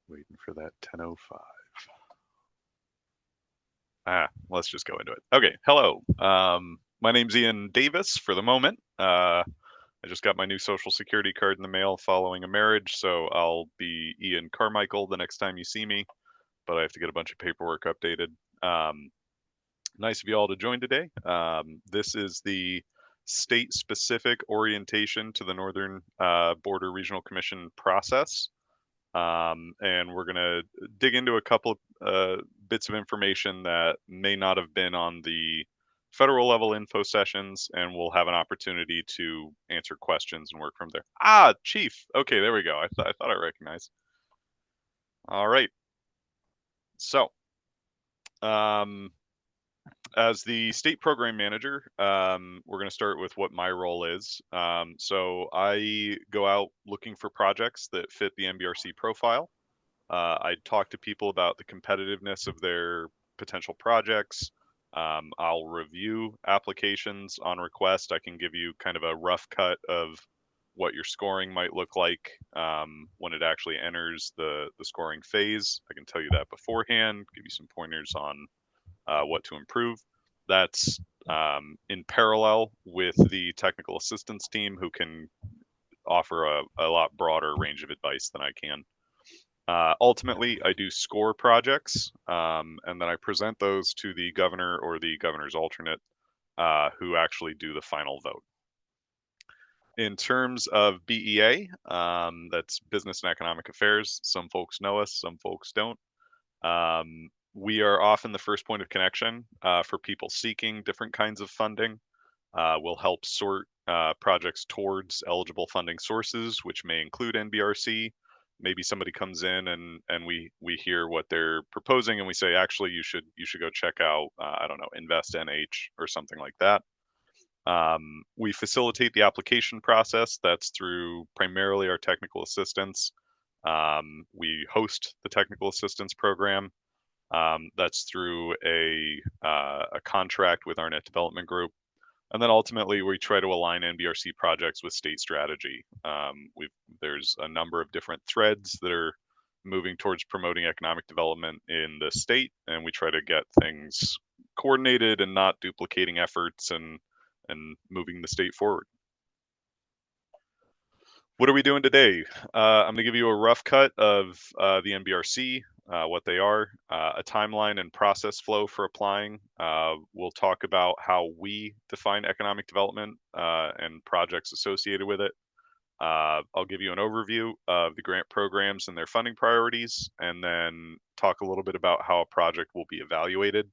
Waiting for that 10:05. Let's just go into it. Okay, hello. My name's Ian Davis for the moment. I just got my new social security card in the mail following a marriage, so I'll be Ian Carmichael the next time you see me, but I have to get a bunch of paperwork updated. Nice of you all to join today. This is the state-specific orientation to the Northern Border Regional Commission process. And we're going to dig into a couple of bits of information that may not have been on the federal level info sessions, and we'll have an opportunity to answer questions and work from there. Chief. Okay, there we go. I thought I recognized. All right. So, um, as the state program manager, we're going to start with what my role is. So I go out looking for projects that fit the NBRC profile. I talk to people about the competitiveness of their potential projects. I'll review applications on request. I can give you kind of a rough cut of what your scoring might look like when it actually enters the scoring phase. I can tell you that beforehand, give you some pointers on what to improve. That's in parallel with the technical assistance team, who can offer a lot broader range of advice than I can. Ultimately, I do score projects, and then I present those to the governor or the governor's alternate, who actually do the final vote. In terms of BEA, that's Business and Economic Affairs. Some folks know us, some folks don't. We are often the first point of connection for people seeking different kinds of funding. We'll help sort projects towards eligible funding sources, which may include NBRC. Maybe somebody comes in and we hear what they're proposing, and we say, actually, you should go check out I don't know, Invest NH or something like that. We facilitate the application process. That's through primarily our technical assistance. We host the technical assistance program. That's through a contract with our net development group. And then ultimately, we try to align NBRC projects with state strategy. There's a number of different threads that are moving towards promoting economic development in the state, and we try to get things coordinated and not duplicating efforts and moving the state forward. What are we doing today? I'm going to give you a rough cut of the NBRC, what they are, a timeline and process flow for applying. We'll talk about how we define economic development and projects associated with it. I'll give you an overview of the grant programs and their funding priorities, and then talk a little bit about how a project will be evaluated.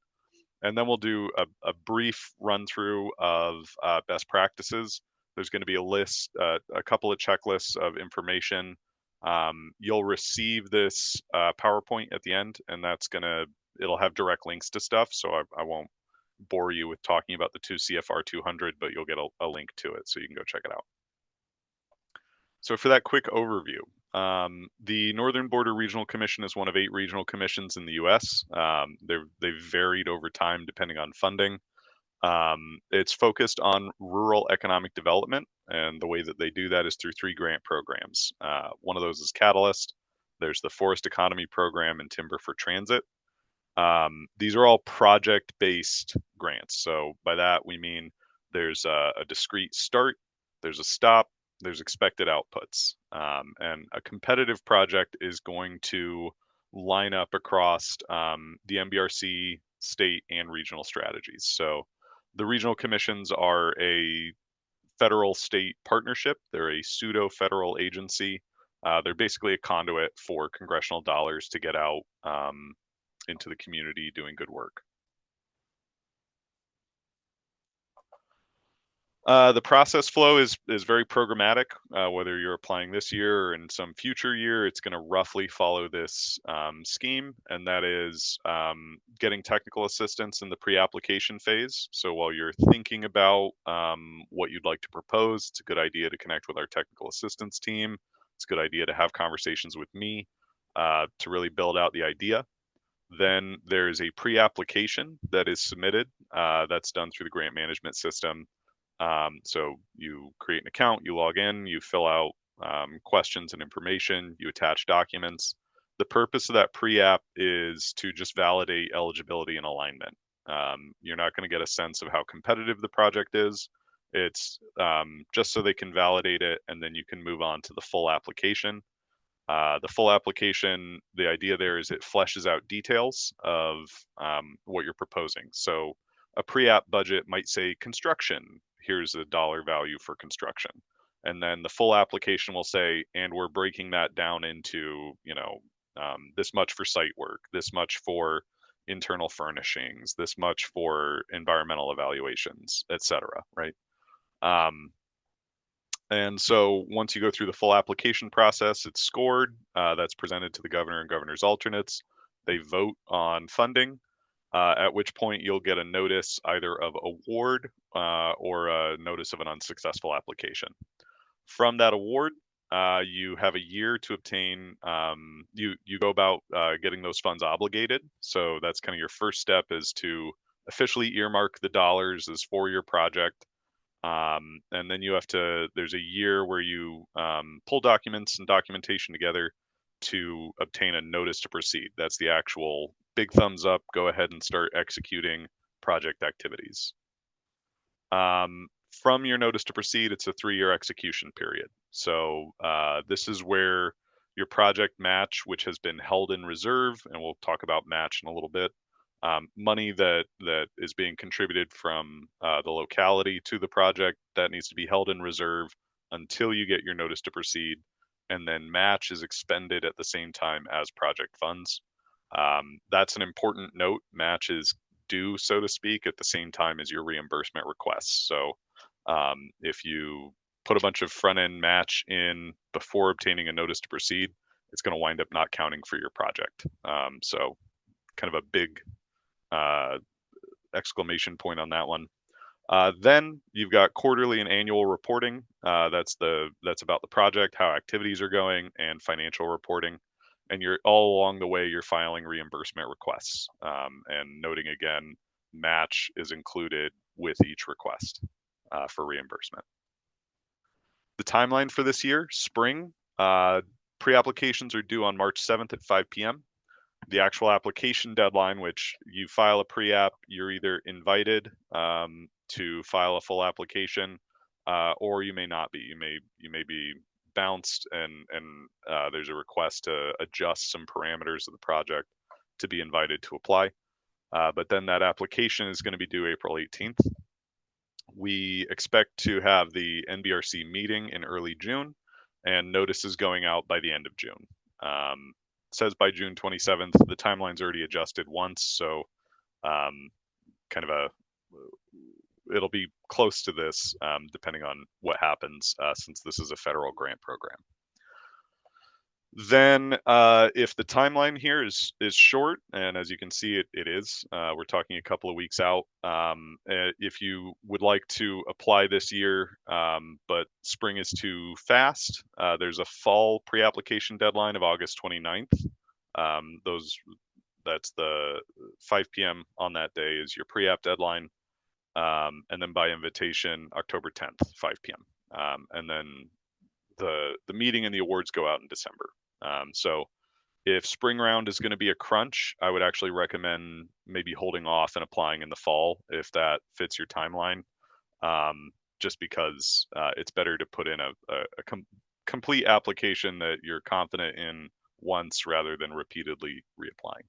And then we'll do a brief run through of best practices. There's going to be a list, a couple of checklists of information. You'll receive this PowerPoint at the end, and it'll have direct links to stuff. So I won't bore you with talking about the 2 CFR 200, but you'll get a link to it so you can go check it out. So for that quick overview, the Northern Border Regional Commission is one of 8 regional commissions in the U.S. They've varied over time depending on funding. It's focused on rural economic development, and the way that they do that is through 3 grant programs. One of those is Catalyst. There's the Forest Economy Program and Timber for Transit. These are all project-based grants. So by that, we mean there's a discrete start, there's a stop, there's expected outputs. And a competitive project is going to line up across the NBRC state and regional strategies. So the regional commissions are a federal state partnership. They're a pseudo federal agency. They're basically a conduit for congressional dollars to get out into the community doing good work. The process flow is very programmatic. Whether you're applying this year or in some future year, it's going to roughly follow this scheme, and that is getting technical assistance in the pre-application phase. So while you're thinking about what you'd like to propose, it's a good idea to connect with our technical assistance team. It's a good idea to have conversations with me to really build out the idea. Then there's a pre-application that is submitted. That's done through the grant management system. So you create an account, you log in, you fill out questions and information, you attach documents. The purpose of that pre-app is to just validate eligibility and alignment. You're not going to get a sense of how competitive the project is. It's just so they can validate it, and then you can move on to the full application. The full application, the idea there is it fleshes out details of what you're proposing. So a pre-app budget might say construction. Here's a dollar value for construction. And then the full application will say, and we're breaking that down into, this much for site work, this much for internal furnishings, this much for environmental evaluations, et cetera, right? And so once you go through the full application process, it's scored. That's presented to the governor and governor's alternates. They vote on funding, at which point you'll get a notice either of award or a notice of an unsuccessful application. From that award, you have a year to obtain. You go about getting those funds obligated. So that's kind of your first step, is to officially earmark the dollars as for your project. And then there's a year where you pull documents and documentation together to obtain a notice to proceed. That's the actual big thumbs up, go ahead and start executing project activities. From your notice to proceed, it's a 3-year execution period. So this is where your project match, which has been held in reserve, and we'll talk about match in a little bit, money that is being contributed from the locality to the project, that needs to be held in reserve until you get your notice to proceed, and then match is expended at the same time as project funds. That's an important note. Match is due, so to speak, at the same time as your reimbursement requests. So if you put a bunch of front end match in before obtaining a notice to proceed, it's going to wind up not counting for your project. So kind of a big exclamation point on that one. Then you've got quarterly and annual reporting. That's about the project, how activities are going, and financial reporting. And you're all along the way, you're filing reimbursement requests. And noting again, match is included with each request for reimbursement. The timeline for this year, spring, pre-applications are due on March 7th at 5 p.m. The actual application deadline, which you file a pre-app, you're either invited to file a full application, or you may not be. You may be bounced, and there's a request to adjust some parameters of the project to be invited to apply. But then that application is going to be due April 18th. We expect to have the NBRC meeting in early June, and notices going out by the end of June. Says by June 27th. The timeline's already adjusted once, so kind of it'll be close to this, depending on what happens, since this is a federal grant program. Then if the timeline here is short, and as you can see, it is, we're talking a couple of weeks out. If you would like to apply this year, but spring is too fast, there's a fall pre-application deadline of August 29th. That's the 5 p.m. on that day is your pre-app deadline. And then by invitation, October 10th, 5 p.m. And then the meeting and the awards go out in December. So if spring round is going to be a crunch, I would actually recommend maybe holding off and applying in the fall if that fits your timeline. Just because it's better to put in a complete application that you're confident in once rather than repeatedly reapplying.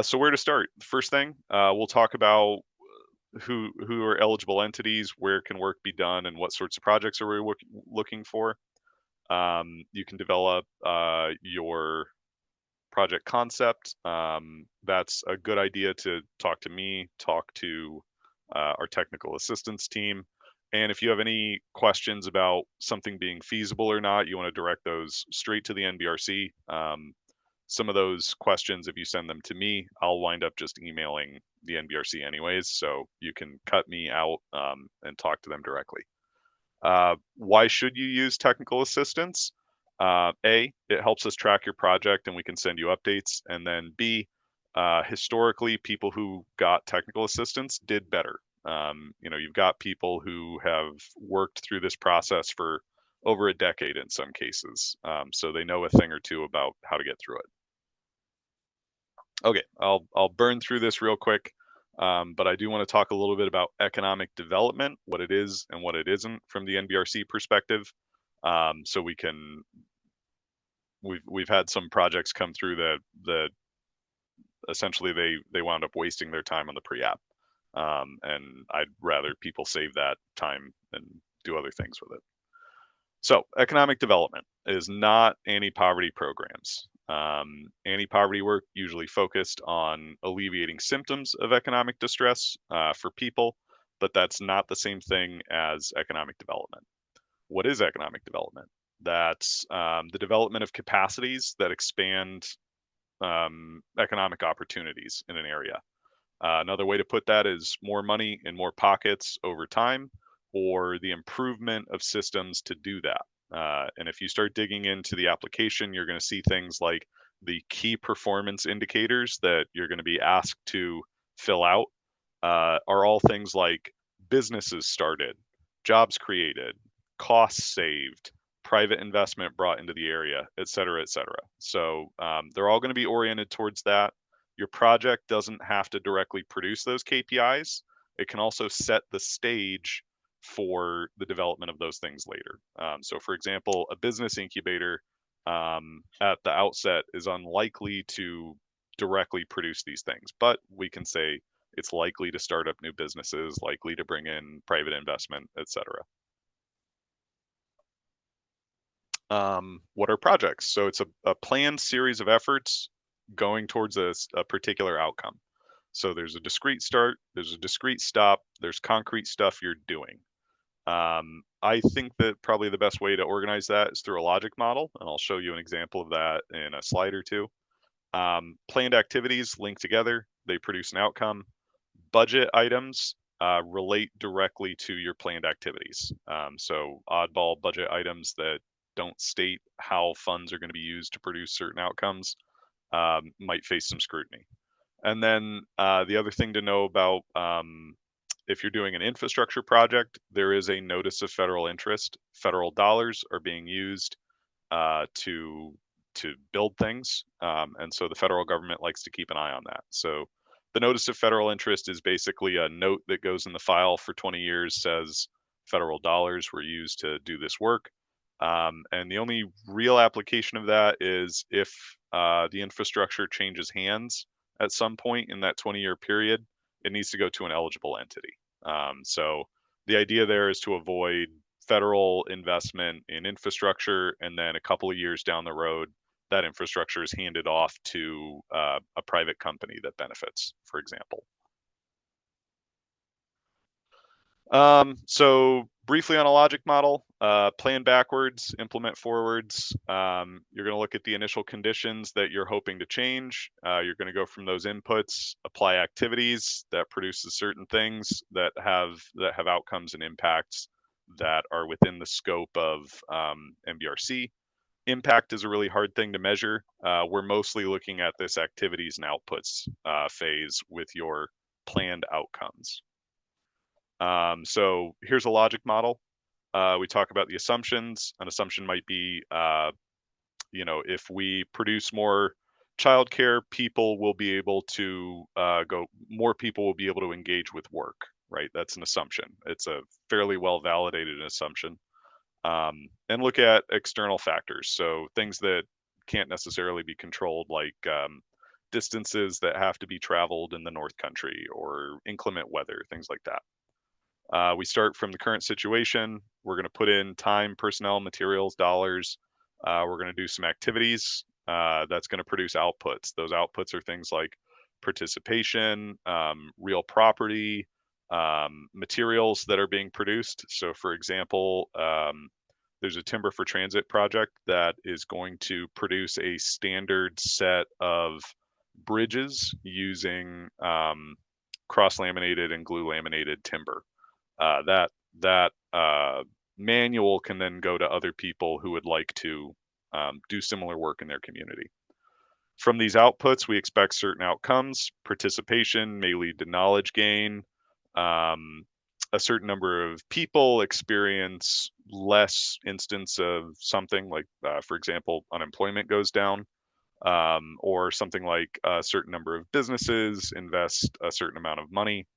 So where to start? First thing, we'll talk about who are eligible entities, where can work be done, and what sorts of projects are we looking for. You can develop your project concept. That's a good idea to talk to me, talk to our technical assistance team. And if you have any questions about something being feasible or not, you want to direct those straight to the NBRC. Some of those questions, if you send them to me, I'll wind up just emailing the NBRC anyways, so you can cut me out and talk to them directly. Why should you use technical assistance? A, it helps us track your project and we can send you updates. And then B, historically, people who got technical assistance did better. You've got people who have worked through this process for over a decade in some cases. So they know a thing or two about how to get through it. Okay, I'll burn through this real quick, but I do want to talk a little bit about economic development, what it is and what it isn't from the NBRC perspective. So we've had some projects come through that essentially they wound up wasting their time on the pre-app, and I'd rather people save that time and do other things with it. So, economic development is not anti-poverty programs. Anti-poverty work usually focused on alleviating symptoms of economic distress for people, but that's not the same thing as economic development. What is economic development? That's the development of capacities that expand economic opportunities in an area. Another way to put that is more money in more pockets over time, or the improvement of systems to do that. And if you start digging into the application, you're going to see things like the key performance indicators that you're going to be asked to fill out are all things like businesses started, jobs created, costs saved, private investment brought into the area, et cetera, et cetera. So they're all going to be oriented towards that. Your project doesn't have to directly produce those KPIs. It can also set the stage for the development of those things later. So, for example, a business incubator at the outset is unlikely to directly produce these things, but we can say it's likely to start up new businesses, likely to bring in private investment, etc. What are projects? So it's a planned series of efforts going towards a particular outcome. So there's a discrete start, there's a discrete stop, there's concrete stuff you're doing. I think that probably the best way to organize that is through a logic model, and I'll show you an example of that in a slide or two. Planned activities link together, they produce an outcome. Budget items relate directly to your planned activities. So oddball budget items that don't state how funds are going to be used to produce certain outcomes might face some scrutiny. And then the other thing to know about if you're doing an infrastructure project, there is a notice of federal interest. Federal dollars are being used to build things, and so the federal government likes to keep an eye on that. So the notice of federal interest is basically a note that goes in the file for 20 years, says federal dollars were used to do this work. And the only real application of that is if the infrastructure changes hands at some point in that 20-year period, it needs to go to an eligible entity. So the idea there is to avoid federal investment in infrastructure, and then a couple of years down the road, that infrastructure is handed off to a private company that benefits, for example. So briefly on a logic model, plan backwards, implement forwards. You're going to look at the initial conditions that you're hoping to change. You're going to go from those inputs, apply activities that produces certain things that have outcomes and impacts that are within the scope of NBRC. Impact is a really hard thing to measure. We're mostly looking at this activities and outputs phase with your planned outcomes. So here's a logic model. We talk about the assumptions. An assumption might be, if we produce more childcare, people will be able to more people will be able to engage with work, right? That's an assumption. It's a fairly well validated assumption. And look at external factors. So things that can't necessarily be controlled, like distances that have to be traveled in the North Country or inclement weather, things like that. We start from the current situation. We're going to put in time, personnel, materials, dollars. We're going to do some activities that's going to produce outputs. Those outputs are things like participation, real property, materials that are being produced. So, for example, there's a Timber for Transit project that is going to produce a standard set of bridges using cross laminated and glue laminated timber. That manual can then go to other people who would like to do similar work in their community. From these outputs, we expect certain outcomes. Participation may lead to knowledge gain. Um, a certain number of people experience less instance of something like, for example, unemployment goes down, or something like a certain number of businesses invest a certain amount of money.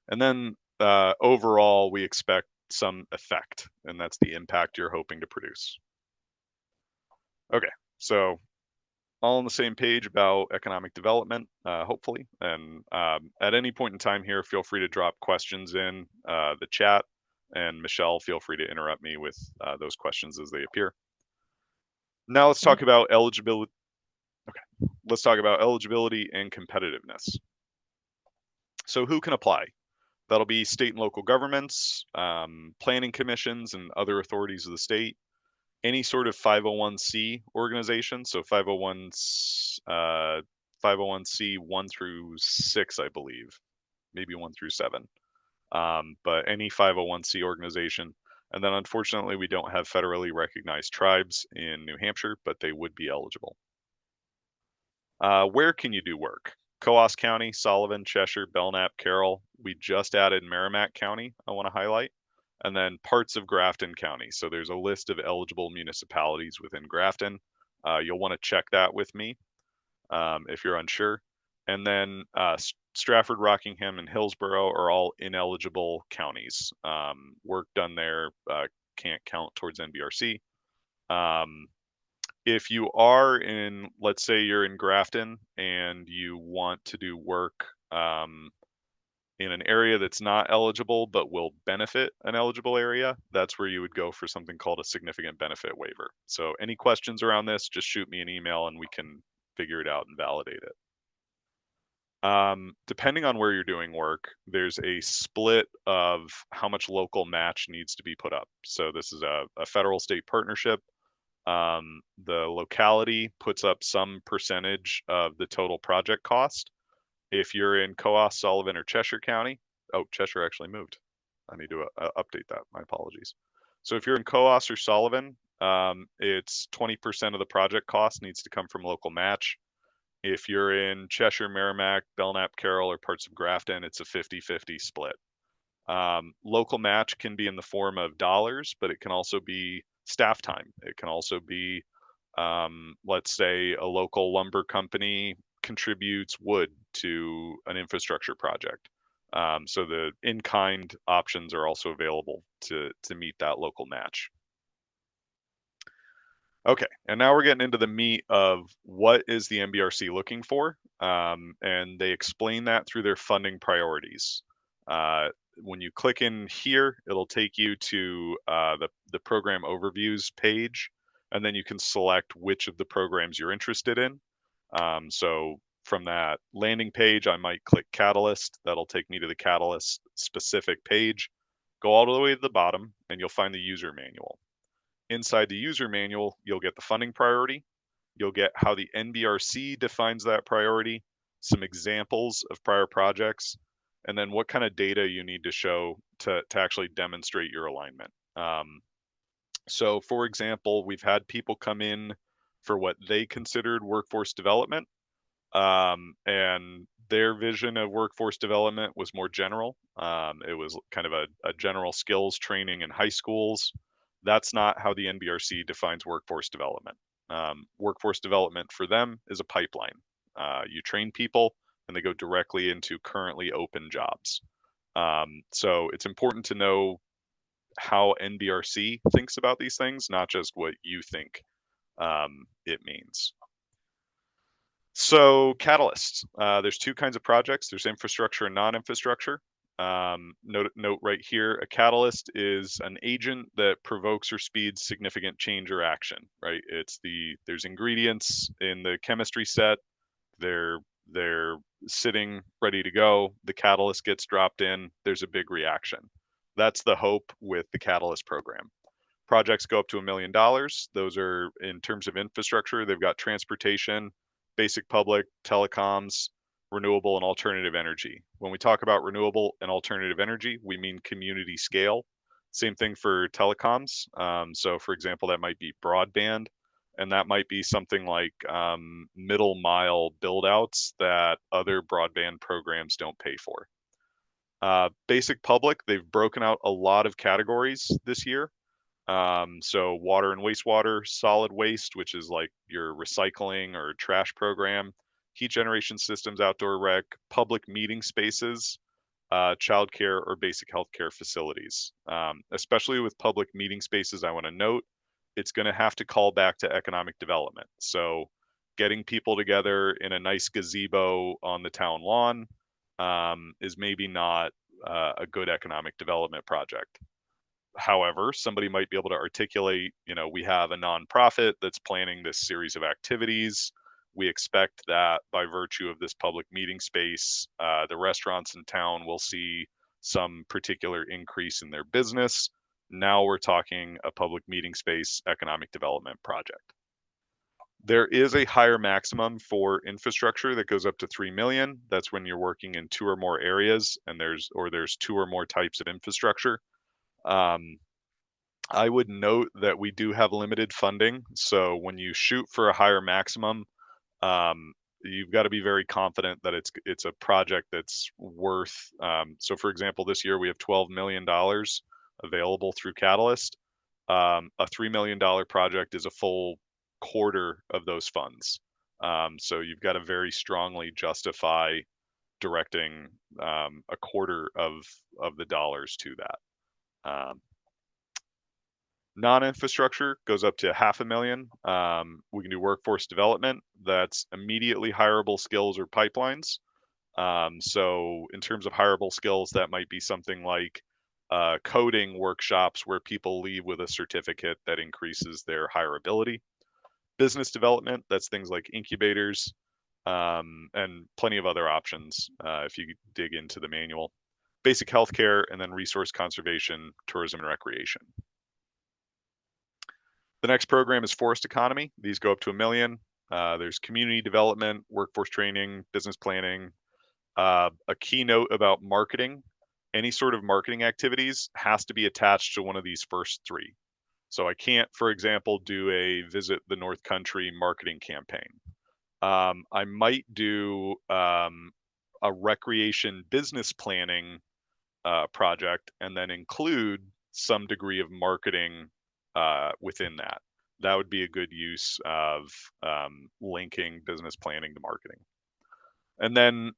And then overall, we expect some effect, and that's the impact you're hoping to produce. Okay, so all on the same page about economic development, hopefully. And at any point in time here, feel free to drop questions in the chat. And Michelle, feel free to interrupt me with those questions as they appear. Now let's talk about eligibility. Okay, let's talk about eligibility and competitiveness. So who can apply? That'll be state and local governments, planning commissions, and other authorities of the state. Any sort of 501c organization, so 501c 1 through 6, I believe, maybe 1 through 7, but any 501c organization. And then unfortunately, we don't have federally recognized tribes in New Hampshire, but they would be eligible. Where can you do work? Coos County, Sullivan, Cheshire, Belknap, Carroll. We just added Merrimack County, I want to highlight, and then parts of Grafton County. So there's a list of eligible municipalities within Grafton. You'll want to check that with me if you're unsure. And then Stratford, Rockingham, and Hillsborough are all ineligible counties. Work done there can't count towards NBRC. If you are in, let's say you're in Grafton and you want to do work in an area that's not eligible but will benefit an eligible area, that's where you would go for something called a significant benefit waiver. So any questions around this, just shoot me an email and we can figure it out and validate it. Depending on where you're doing work, there's a split of how much local match needs to be put up. So this is a federal state partnership. The locality puts up some percentage of the total project cost. If you're in Coos, Sullivan, or Cheshire County, oh, Cheshire actually moved. I need to update that. My apologies. So if you're in Coos or Sullivan, it's 20% of the project cost needs to come from local match. If you're in Cheshire, Merrimack, Belknap, Carroll, or parts of Grafton, it's a 50-50 split. Local match can be in the form of dollars, but it can also be staff time. It can also be, let's say, a local lumber company contributes wood to an infrastructure project. So the in-kind options are also available to meet that local match. Okay, and now we're getting into the meat of what is the NBRC looking for, and they explain that through their funding priorities. When you click in here, it'll take you to the program overviews page, and then you can select which of the programs you're interested in. So from that landing page, I might click Catalyst. That'll take me to the Catalyst specific page. Go all the way to the bottom, and you'll find the user manual. Inside the user manual, you'll get the funding priority. You'll get how the NBRC defines that priority, some examples of prior projects, and then what kind of data you need to show to actually demonstrate your alignment. So for example, we've had people come in for what they considered workforce development, and their vision of workforce development was more general. It was kind of a general skills training in high schools. That's not how the NBRC defines workforce development. Workforce development for them is a pipeline. You train people and they go directly into currently open jobs. So it's important to know how NBRC thinks about these things, not just what you think it means. So catalysts, there's two kinds of projects. There's infrastructure and non-infrastructure. Note right here, a catalyst is an agent that provokes or speeds significant change or action, right? There's ingredients in the chemistry set. They're sitting ready to go. The catalyst gets dropped in. There's a big reaction. That's the hope with the catalyst program. Projects go up to $1 million. Those are in terms of infrastructure. They've got transportation, basic public, telecoms, renewable, and alternative energy. When we talk about renewable and alternative energy, we mean community scale. Same thing for telecoms. So for example, that might be broadband, and that might be something like middle mile build outs that other broadband programs don't pay for. Basic public, they've broken out a lot of categories this year. So water and wastewater, solid waste, which is like your recycling or trash program, heat generation systems, outdoor rec, public meeting spaces, childcare or basic healthcare facilities. Especially with public meeting spaces, I want to note it's going to have to call back to economic development. So getting people together in a nice gazebo on the town lawn is maybe not a good economic development project. However, somebody might be able to articulate, we have a nonprofit that's planning this series of activities. We expect that by virtue of this public meeting space, the restaurants in town will see some particular increase in their business. Now we're talking a public meeting space economic development project. There is a higher maximum for infrastructure that goes up to 3 million. That's when you're working in two or more areas and there's two or more types of infrastructure. Um, I would note that we do have limited funding. So when you shoot for a higher maximum, um, you've got to be very confident that it's a project that's worth. So for example, this year we have $12 million available through Catalyst. A $3 million project is a full quarter of those funds. So you've got to very strongly justify directing a quarter of the dollars to that. Um, Non-infrastructure goes up to 500,000. We can do workforce development. That's immediately hireable skills or pipelines. So in terms of hireable skills, that might be something like coding workshops where people leave with a certificate that increases their hireability. Business development, that's things like incubators, and plenty of other options if you dig into the manual. Basic healthcare, and then resource conservation, tourism, and recreation. The next program is forest economy. These go up to 1 million. There's community development, workforce training, business planning. A keynote about marketing. Any sort of marketing activities has to be attached to one of these first three. So I can't, for example, do a visit the North Country marketing campaign. I might do a recreation business planning project and then include some degree of marketing within that. That would be a good use of linking business planning to marketing. And then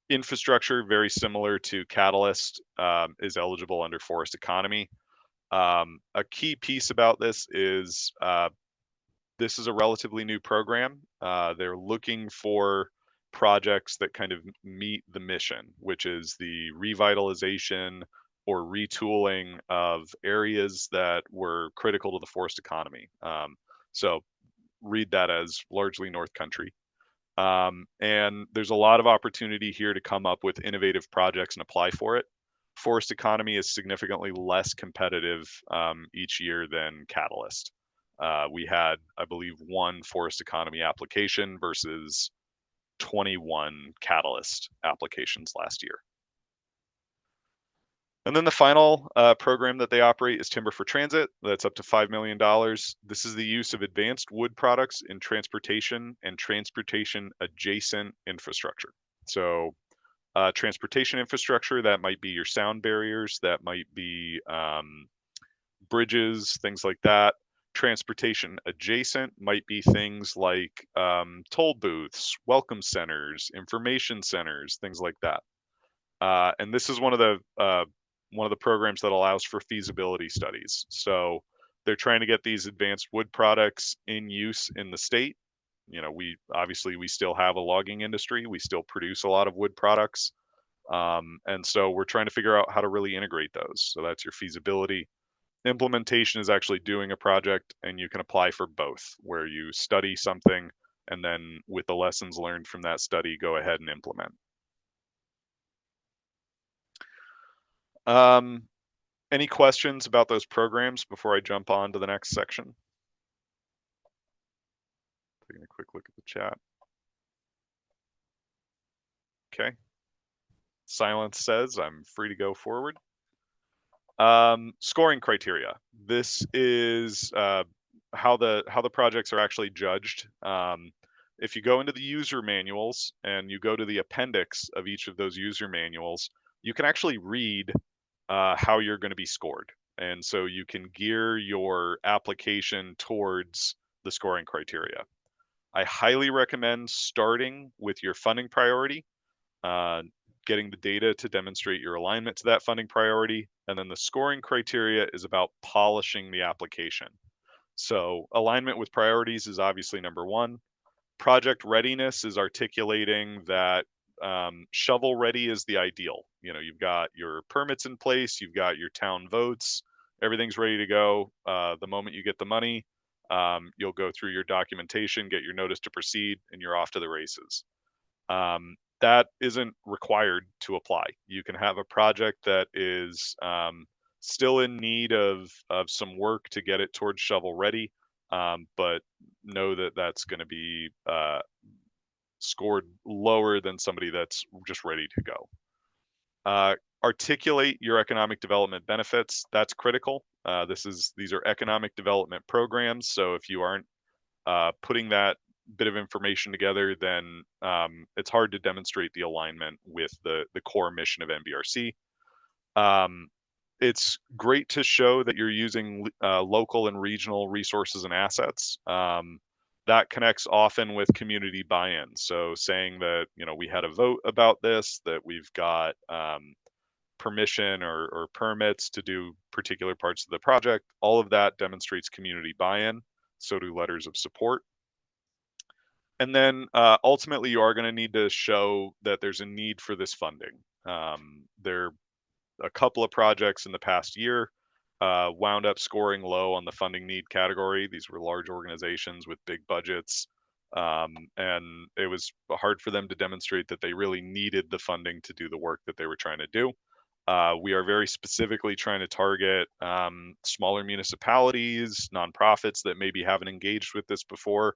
infrastructure, very similar to Catalyst, is eligible under forest economy. A key piece about this is a relatively new program. They're looking for projects that kind of meet the mission, which is the revitalization or retooling of areas that were critical to the forest economy. So read that as largely North Country. And there's a lot of opportunity here to come up with innovative projects and apply for it. Forest economy is significantly less competitive each year than Catalyst. We had, I believe, one forest economy application versus 21 Catalyst applications last year. And then the final program that they operate is Timber for Transit. That's up to $5 million. This is the use of advanced wood products in transportation and transportation adjacent infrastructure. So transportation infrastructure, that might be your sound barriers, that might be bridges, things like that. Transportation adjacent might be things like toll booths, welcome centers, information centers, things like that. And this is one of the programs that allows for feasibility studies. So they're trying to get these advanced wood products in use in the state. We obviously we still have a logging industry. We still produce a lot of wood products. And so we're trying to figure out how to really integrate those. So that's your feasibility. Implementation is actually doing a project, and you can apply for both, where you study something and then with the lessons learned from that study, go ahead and implement. Any questions about those programs before I jump on to the next section? Taking a quick look at the chat. Okay. Silence says I'm free to go forward. Scoring criteria. This is how the projects are actually judged. If you go into the user manuals and you go to the appendix of each of those user manuals, you can actually read how you're going to be scored. And so you can gear your application towards the scoring criteria. I highly recommend starting with your funding priority, uh, getting the data to demonstrate your alignment to that funding priority. And then the scoring criteria is about polishing the application. So alignment with priorities is obviously number one. Project readiness is articulating that shovel ready is the ideal. You know, you've got your permits in place, you've got your town votes, everything's ready to go. The moment you get the money, you'll go through your documentation, get your notice to proceed, and you're off to the races. That isn't required to apply. You can have a project that is still in need of some work to get it towards shovel ready, but know that that's going to be scored lower than somebody that's just ready to go. Uh, Articulate your economic development benefits. That's critical. These are economic development programs. So if you aren't putting that bit of information together, then it's hard to demonstrate the alignment with the core mission of NBRC. Um, it's great to show that you're using local and regional resources and assets. That connects often with community buy-in. So saying that, you know, we had a vote about this, that we've got permission or permits to do particular parts of the project, all of that demonstrates community buy-in. So do letters of support. And then ultimately, you are going to need to show that there's a need for this funding. There a couple of projects in the past year wound up scoring low on the funding need category. These were large organizations with big budgets, and it was hard for them to demonstrate that they really needed the funding to do the work that they were trying to do. We are very specifically trying to target smaller municipalities, nonprofits that maybe haven't engaged with this before.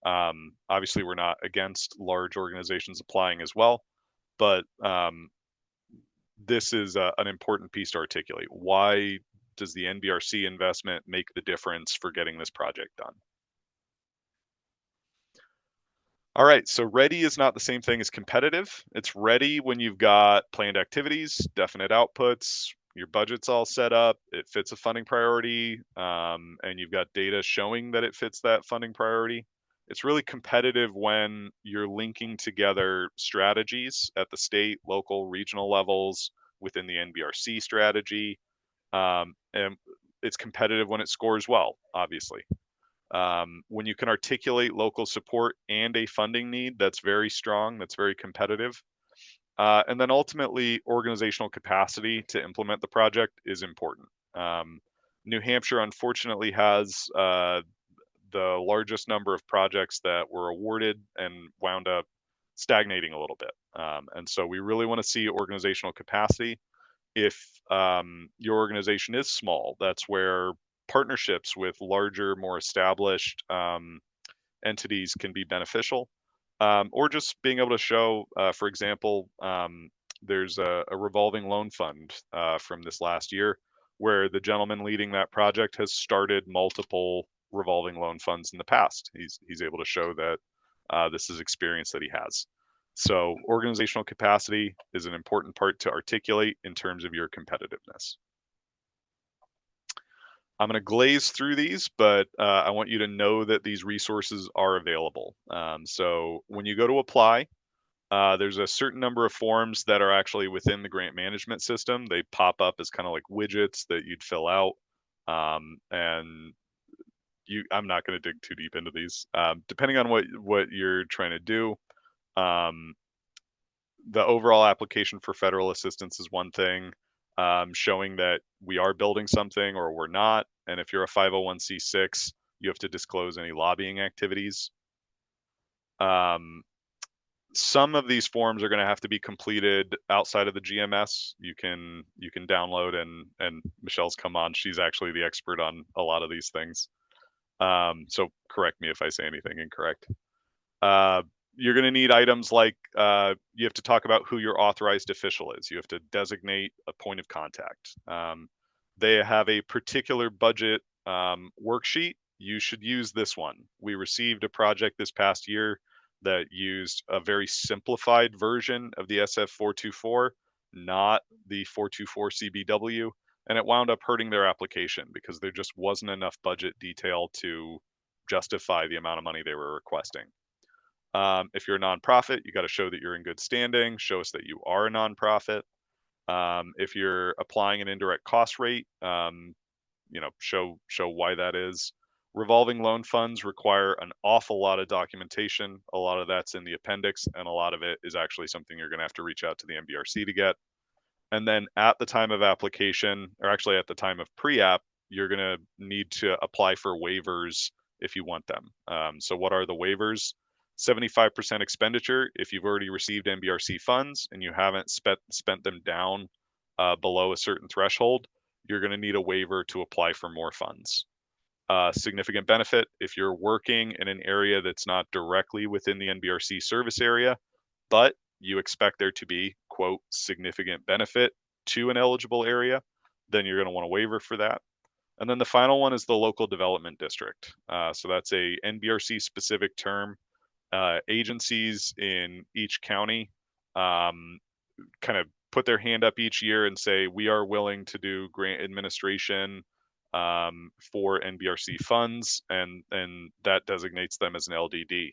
Obviously, we're not against large organizations applying as well, but this is an important piece to articulate. Why does the NBRC investment make the difference for getting this project done? All right, so ready is not the same thing as competitive. It's ready when you've got planned activities, definite outputs, your budget's all set up, it fits a funding priority, and you've got data showing that it fits that funding priority. It's really competitive when you're linking together strategies at the state, local, regional levels within the NBRC strategy. And it's competitive when it scores well, obviously. When you can articulate local support and a funding need, that's very strong, that's very competitive. And then ultimately, organizational capacity to implement the project is important. New Hampshire, unfortunately, has the largest number of projects that were awarded and wound up stagnating a little bit. And so we really want to see organizational capacity. If your organization is small, that's where partnerships with larger, more established entities can be beneficial. Or just being able to show, for example, there's a revolving loan fund from this last year where the gentleman leading that project has started multiple revolving loan funds in the past. He's able to show that this is experience that he has. So organizational capacity is an important part to articulate in terms of your competitiveness. I'm going to glaze through these, but I want you to know that these resources are available. So when you go to apply, there's a certain number of forms that are actually within the grant management system. They pop up as kind of like widgets that you'd fill out. And I'm not going to dig too deep into these. Depending on what you're trying to do, um, the overall application for federal assistance is one thing, showing that we are building something or we're not. And if you're a 501c6, you have to disclose any lobbying activities. Um, some of these forms are going to have to be completed outside of the GMS. You can download and Michelle's come on. She's actually the expert on a lot of these things. So correct me if I say anything incorrect. Uh, you're going to need items like you have to talk about who your authorized official is. You have to designate a point of contact. They have a particular budget worksheet. You should use this one. We received a project this past year that used a very simplified version of the SF424. not the 424 CBW, and it wound up hurting their application because there just wasn't enough budget detail to justify the amount of money they were requesting. If you're a nonprofit, you got to show that you're in good standing, show us that you are a nonprofit. If you're applying an indirect cost rate, show why that is. Revolving loan funds require an awful lot of documentation. A lot of that's in the appendix, and a lot of it is actually something you're going to have to reach out to the NBRC to get. And then at the time of application, or actually at the time of pre-app, you're going to need to apply for waivers if you want them. So what are the waivers? 75% expenditure if you've already received NBRC funds and you haven't spent them down below a certain threshold, you're going to need a waiver to apply for more funds. Significant benefit if you're working in an area that's not directly within the NBRC service area, but you expect there to be, quote, significant benefit to an eligible area, then you're going to want a waiver for that. And then the final one is the local development district. So that's a NBRC specific term. Agencies in each county kind of put their hand up each year and say, we are willing to do grant administration for NBRC funds, and that designates them as an LDD.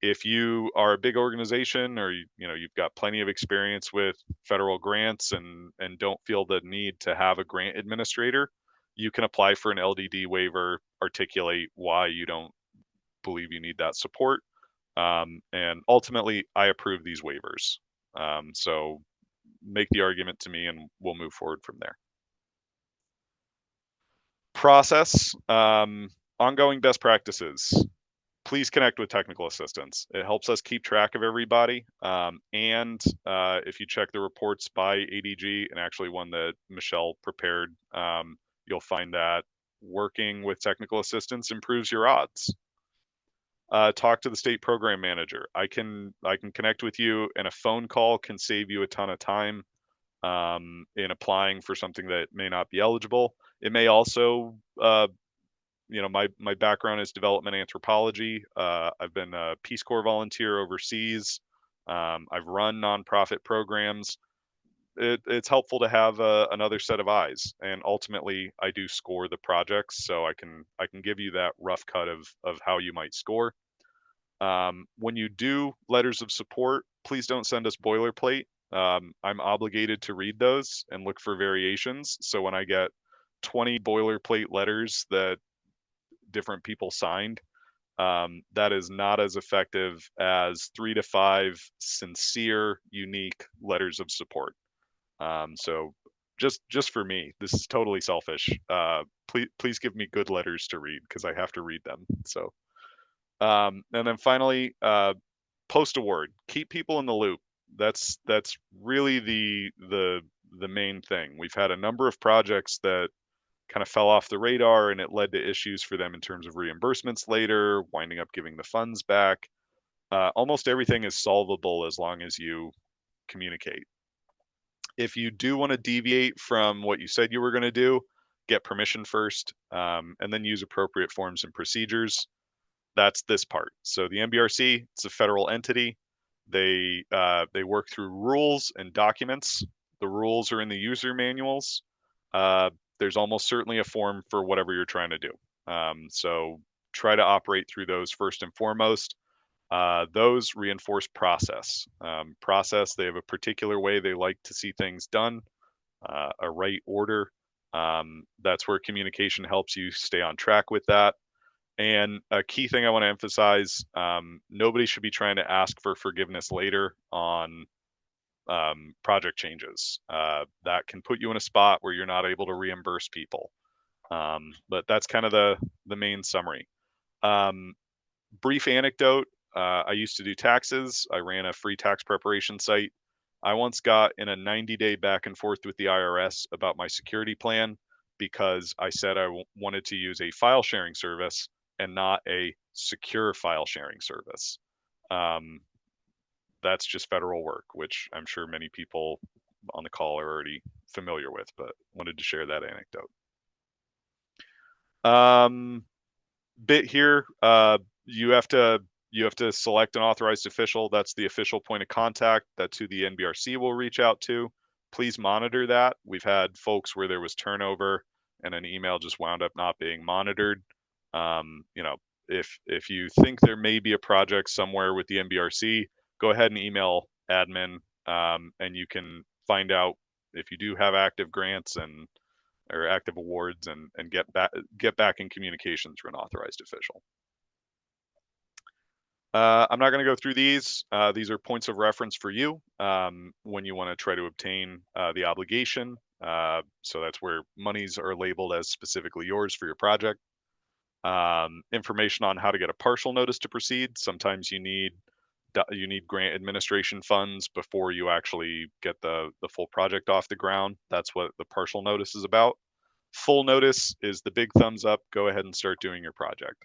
If you are a big organization or you've got plenty of experience with federal grants and don't feel the need to have a grant administrator, you can apply for an LDD waiver, articulate why you don't believe you need that support, and ultimately I approve these waivers. So make the argument to me and we'll move forward from there. Process, ongoing best practices. Please connect with technical assistance. It helps us keep track of everybody. And if you check the reports by ADG, and actually one that Michelle prepared, you'll find that working with technical assistance improves your odds. Talk to the state program manager. I can connect with you, and a phone call can save you a ton of time in applying for something that may not be eligible. It may also my background is development anthropology. I've been a Peace Corps volunteer overseas. I've run nonprofit programs. It's helpful to have another set of eyes, and ultimately, I do score the projects, so I can give you that rough cut of how you might score. When you do letters of support, please don't send us boilerplate. I'm obligated to read those and look for variations. So when I get 20 boilerplate letters that different people signed, that is not as effective as 3 to 5 sincere, unique letters of support. So just for me, this is totally selfish. Please give me good letters to read because I have to read them. So, and then finally, post award, keep people in the loop. That's really the main thing. We've had a number of projects that kind of fell off the radar, and it led to issues for them in terms of reimbursements later, winding up giving the funds back. Almost everything is solvable as long as you communicate. If you do want to deviate from what you said you were going to do, get permission first, and then use appropriate forms and procedures. That's this part. So the NBRC, it's a federal entity. They work through rules and documents. The rules are in the user manuals. There's almost certainly a form for whatever you're trying to do. So try to operate through those first and foremost. Those reinforce process. Process, they have a particular way they like to see things done, a right order. That's where communication helps you stay on track with that. And a key thing I want to emphasize, nobody should be trying to ask for forgiveness later on project changes. That can put you in a spot where you're not able to reimburse people. But that's kind of the main summary. Brief anecdote, I used to do taxes. I ran a free tax preparation site. I once got in a 90-day back and forth with the IRS about my security plan because I said I wanted to use a file sharing service and not a secure file sharing service. That's just federal work, which I'm sure many people on the call are already familiar with, but wanted to share that anecdote. Bit here, you have to select an authorized official. That's the official point of contact. That's who the NBRC will reach out to. please monitor that. We've had folks where there was turnover and an email just wound up not being monitored. You know, if you think there may be a project somewhere with the NBRC, go ahead and email admin, and you can find out if you do have active grants and or active awards, and get back in communication through an authorized official. I'm not going to go through these. These are points of reference for you when you want to try to obtain the obligation. So that's where monies are labeled as specifically yours for your project. Information on how to get a partial notice to proceed. Sometimes you need grant administration funds before you actually get the full project off the ground. That's what the partial notice is about. Full notice is the big thumbs up. Go ahead and start doing your project.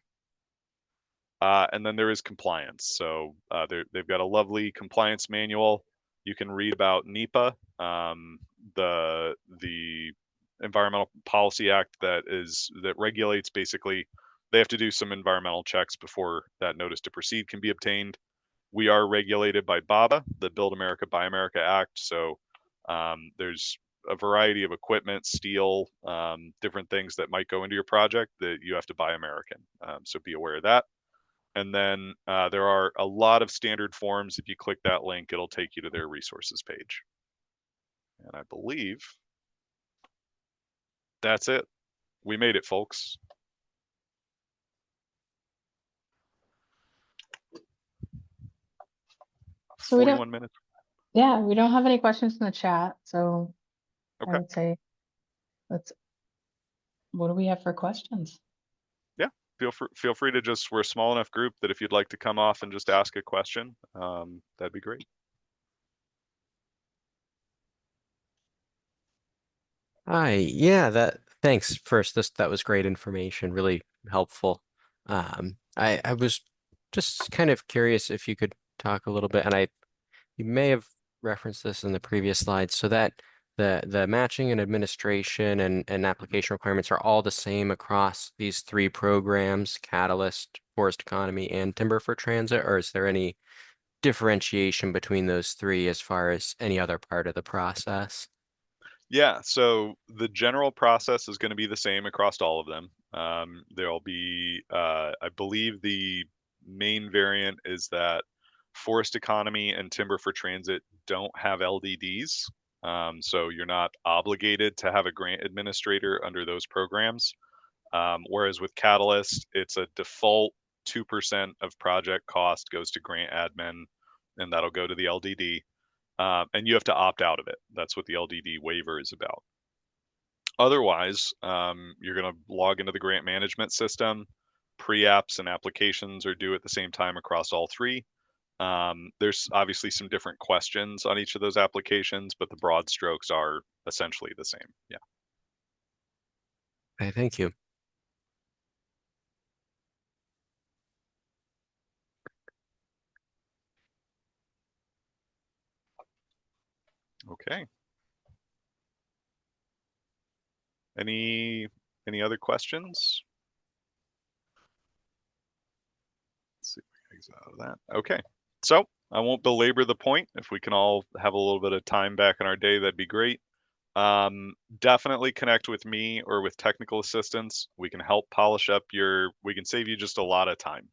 And then there is compliance. So they've got a lovely compliance manual. You can read about NEPA, the Environmental Policy Act that regulates basically. They have to do some environmental checks before that notice to proceed can be obtained. We are regulated by BABA, the Build America Buy America Act. So there's a variety of equipment, steel, different things that might go into your project that you have to buy American. So be aware of that. And then there are a lot of standard forms. If you click that link, it'll take you to their resources page. And I believe that's it. We made it, folks. So 41 minutes. Yeah, we don't have any questions in the chat. So Okay. I would say what do we have for questions? Yeah, feel free to just, we're a small enough group that if you'd like to come off and just ask a question, that'd be great. Hi, yeah, thanks first. That was great information, really helpful. I was just kind of curious if you could talk a little bit, and you may have referenced this in the previous slide, so that the matching and administration and application requirements are all the same across these three programs, Catalyst, Forest Economy, and Timber for Transit, or is there any differentiation between those three as far as any other part of the process? Yeah, so the general process is going to be the same across all of them. There'll be, I believe the main variant is that Forest Economy and Timber for Transit don't have LDDs. So you're not obligated to have a grant administrator under those programs. Whereas with Catalyst, it's a default 2% of project cost goes to grant admin, and that'll go to the LDD. And you have to opt out of it. That's what the LDD waiver is about. Otherwise, you're going to log into the grant management system. Pre-apps and applications are due at the same time across all three. There's obviously some different questions on each of those applications, but the broad strokes are essentially the same. Yeah. Okay, thank you. Okay. Any other questions? Let's see if we can exit out of that. Okay. So I won't belabor the point. If we can all have a little bit of time back in our day, that'd be great. Definitely connect with me or with technical assistance. We can help polish up we can save you just a lot of time.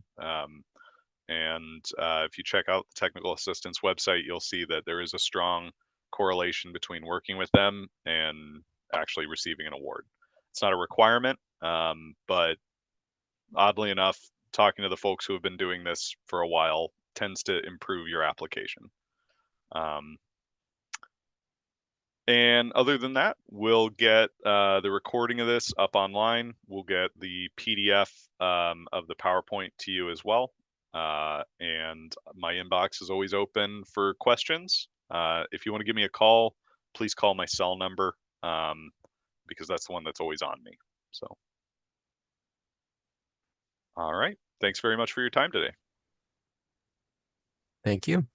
And if you check out the technical assistance website, you'll see that there is a strong correlation between working with them and actually receiving an award. It's not a requirement, but oddly enough, talking to the folks who have been doing this for a while tends to improve your application. And other than that, we'll get the recording of this up online. We'll get the PDF of the PowerPoint to you as well. And my inbox is always open for questions. If you want to give me a call, please call my cell number because that's the one that's always on me. So, all right. Thanks very much for your time today. Thank you.